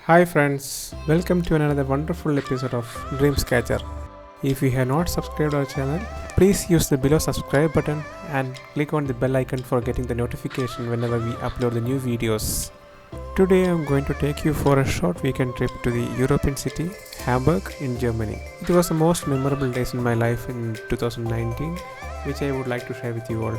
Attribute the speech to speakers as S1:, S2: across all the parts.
S1: Hi friends, welcome to another wonderful episode of Dreamscatcher. If you have not subscribed our channel, please use the below subscribe button and click on the bell icon for getting the notification whenever we upload the new videos. Today I am going to take you for a short weekend trip to the European city, Hamburg in Germany. It was the most memorable days in my life in 2019, which I would like to share with you all.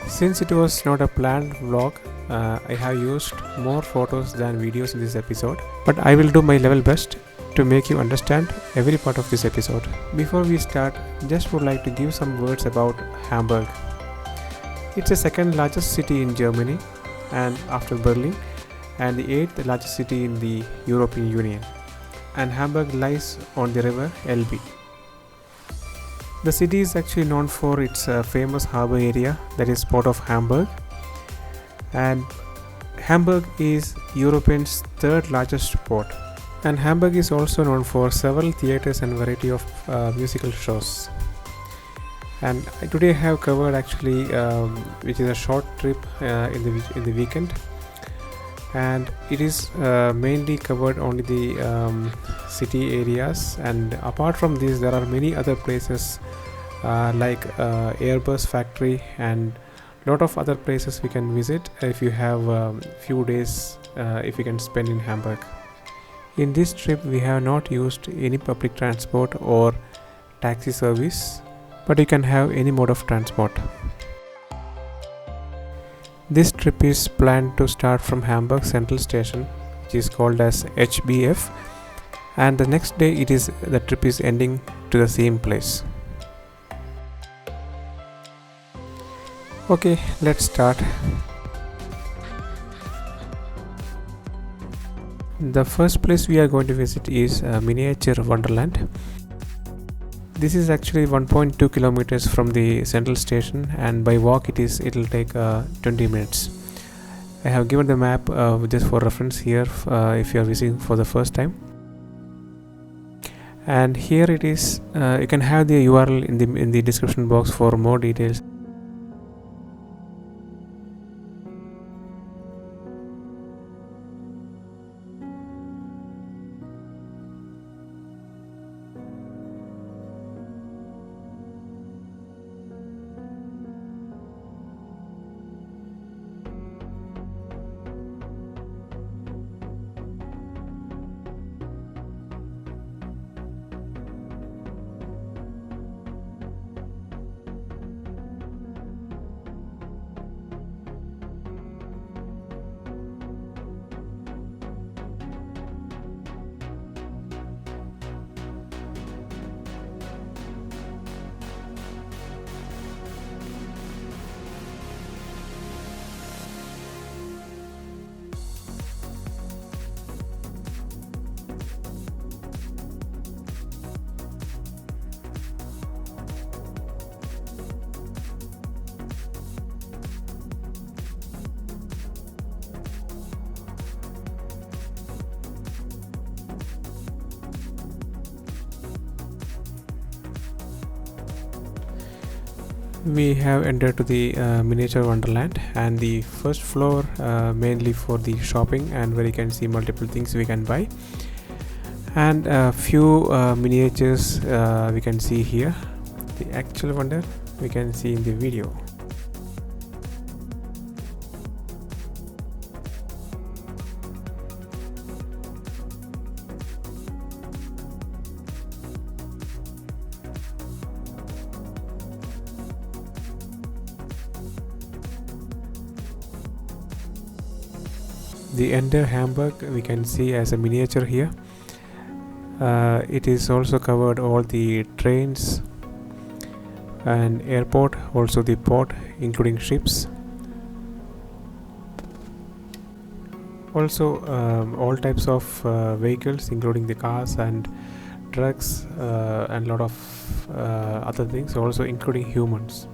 S1: Since it was not a planned vlog, I have used more photos than videos in this episode, but I will do my level best to make you understand every part of this episode. Before we start, just would like to give some words about Hamburg. It's the second largest city in Germany and after Berlin, and the eighth largest city in the European Union. And Hamburg lies on the river Elbe. The city is actually known for its famous harbor area, that is port of Hamburg, and Hamburg is Europe's third largest port. And Hamburg is also known for several theaters and variety of musical shows. And today I have covered actually, which is a short trip in the weekend, and it is mainly covered only the city areas. And apart from this, there are many other places like Airbus factory and lot of other places we can visit if you have few days if you can spend in Hamburg. In this trip we have not used any public transport or taxi service, but you can have any mode of transport. This trip is planned to start from Hamburg Central Station, which is called as HBF, and the next day the trip is ending to the same place. Okay, let's start. The first place we are going to visit is Miniatur Wunderland. This is actually 1.2 kilometers from the central station, and by walk it will take 20 minutes. I have given the map just for reference here if you are visiting for the first time. And here it is. You can have the URL in the description box for more details. We have entered to the Miniatur Wonderland, and the first floor mainly for the shopping, and where you can see multiple things we can buy, and a few miniatures we can see here. The actual wonder we can see in the video. The entire Hamburg we can see as a miniature here. It is also covered all the trains and airport, also the port including ships. Also all types of vehicles including the cars and trucks and lot of other things, also including humans.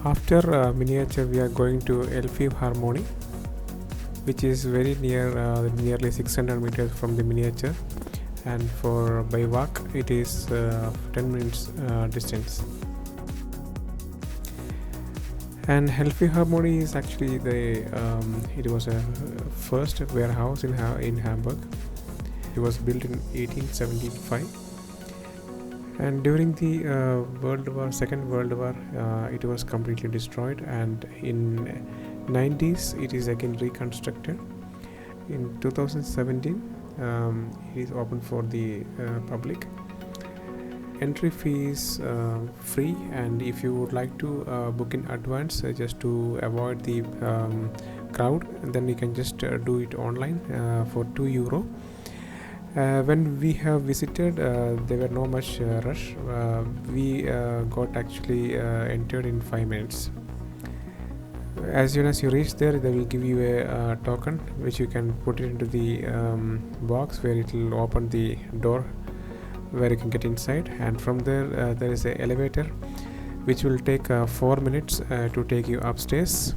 S1: After miniature, we are going to Philharmonic, which is very near, nearly 600 meters from the miniature, and for by walk it is 10 minutes distance. And Philharmonic is actually it was a first warehouse in Hamburg. It was built in 1875. And during the Second World War, it was completely destroyed, and in 90s it is again reconstructed. In 2017, it is open for the public. Entry fee is free, and if you would like to book in advance just to avoid the crowd, then you can just do it online for €2. When we have visited, there were no much rush. We got actually entered in 5 minutes. As soon as you reach there, they will give you a token which you can put it into the box, where it will open the door where you can get inside, and from there there is an elevator which will take 4 minutes to take you upstairs.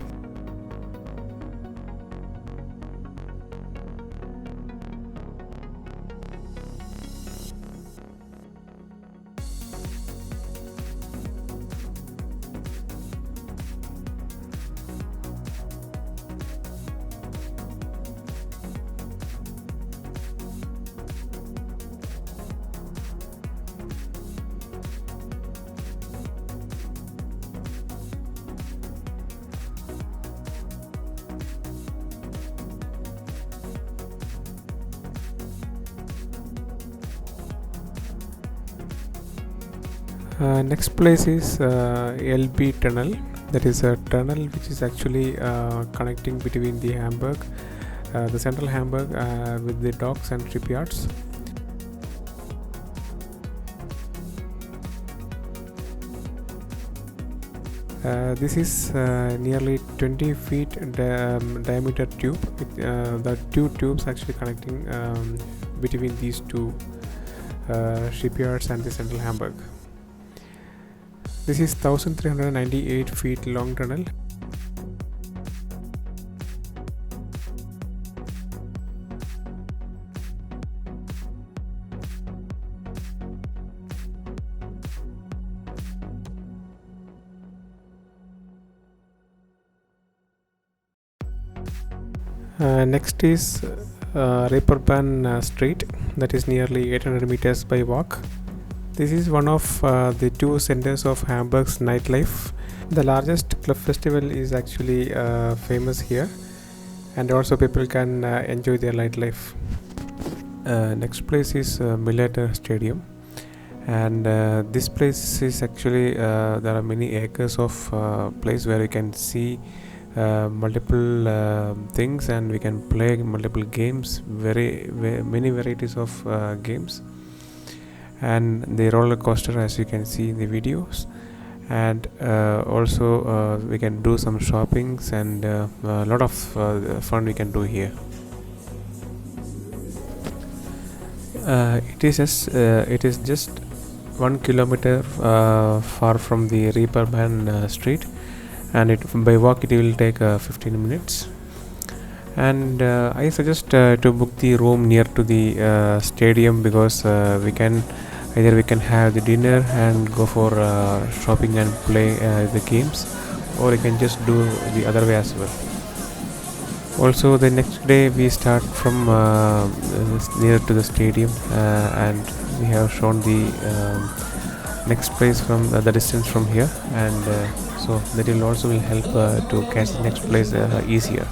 S1: Next place is LB Tunnel. That is a tunnel which is actually connecting between the Hamburg, the central Hamburg, with the docks and shipyards. This is nearly 20 feet diameter tube. The two tubes actually connecting between these two shipyards and the central Hamburg. This is 1398 feet long tunnel. Next is Reeperbahn Street, that is nearly 800 meters by walk. This is one of the two centers of Hamburg's nightlife. The largest club festival is actually famous here, and also people can enjoy their nightlife. Next place is Millerntor-Stadion, and this place is actually there are many acres of place where you can see multiple things, and we can play multiple games, many varieties of games, and the roller coaster, as you can see in the videos. And also we can do some shoppings, and a lot of fun we can do here. It is just 1 kilometer far from the Reeperbahn Street, and by walk it will take 15 minutes. And I suggest to book the room near to the stadium, because we can have the dinner and go for shopping and play the games, or we can just do the other way as well. Also, the next day we start from near to the stadium, and we have shown the next place from the distance from here, and so that will also help to catch the next place easier.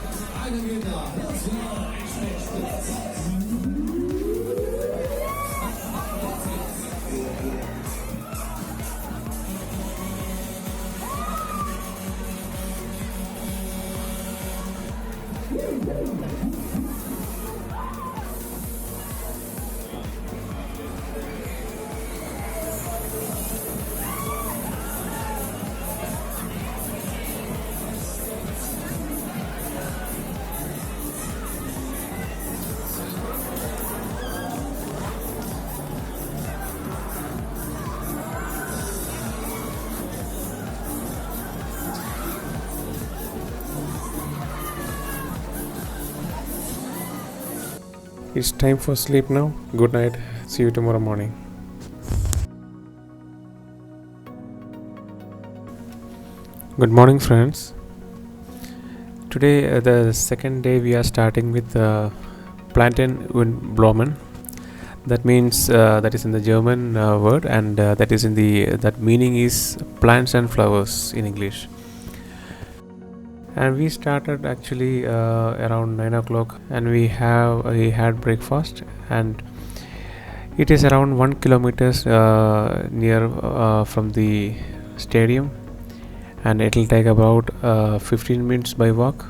S1: It's time for sleep now. Good night. See you tomorrow morning. Good morning, friends. Today, the second day, we are starting with Planten und Blumen. That means that is in the German word, and that meaning is plants and flowers in English. And we started actually around 9 o'clock, and we had breakfast, and it is around 1 kilometers near from the stadium, and it will take about 15 minutes by walk.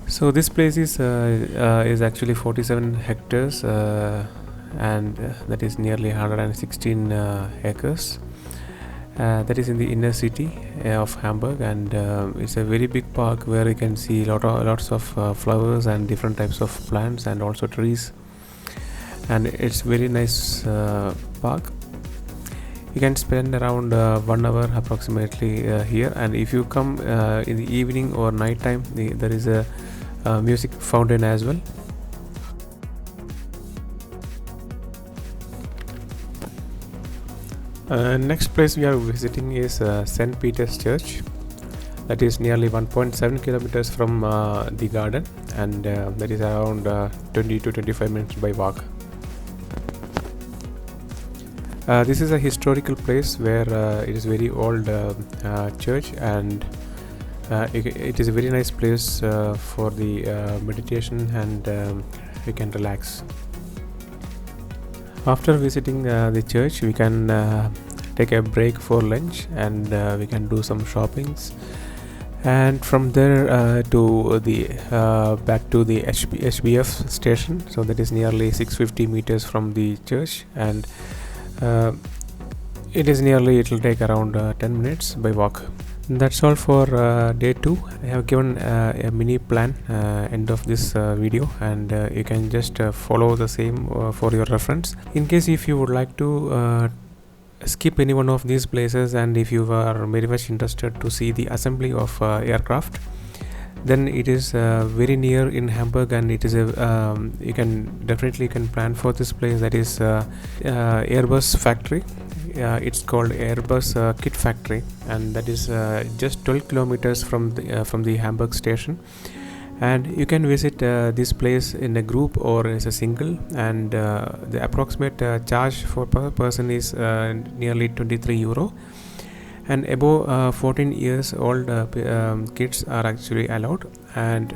S1: So this place is actually 47 hectares, and that is nearly 116 acres. That is in the inner city of Hamburg, and it's a very big park where you can see lots of flowers and different types of plants and also trees, and it's very nice park. You can spend around 1 hour approximately here, and if you come in the evening or night time, there is a music fountain as well. Next place we are visiting is St. Peter's Church. That is nearly 1.7 kilometers from the garden, and that is around 20 to 25 minutes by walk. This is a historical place where it is very old church, and it is a very nice place for the meditation, and we can relax. After visiting the church, we can take a break for lunch, and we can do some shoppings, and from there to the back to the HBF station. So that is nearly 650 meters from the church, and it will take around 10 minutes by walk. That's all for day 2. I have given a mini plan end of this video, and you can just follow the same for your reference. In case if you would like to skip any one of these places, and if you are very much interested to see the assembly of aircraft, then it is very near in Hamburg, and it is you can plan for this place. That is Airbus factory. It's called Airbus Kit Factory, and that is just 12 kilometers from the Hamburg station. And you can visit this place in a group or as a single, and the approximate charge for per person is nearly 23 euro, and above 14 years old kids are actually allowed, and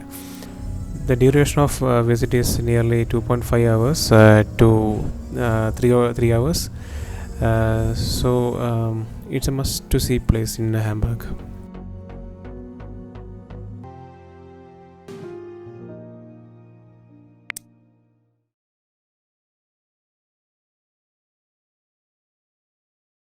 S1: the duration of visit is nearly 2.5 hours to 3 hours. So it's a must to see place in Hamburg.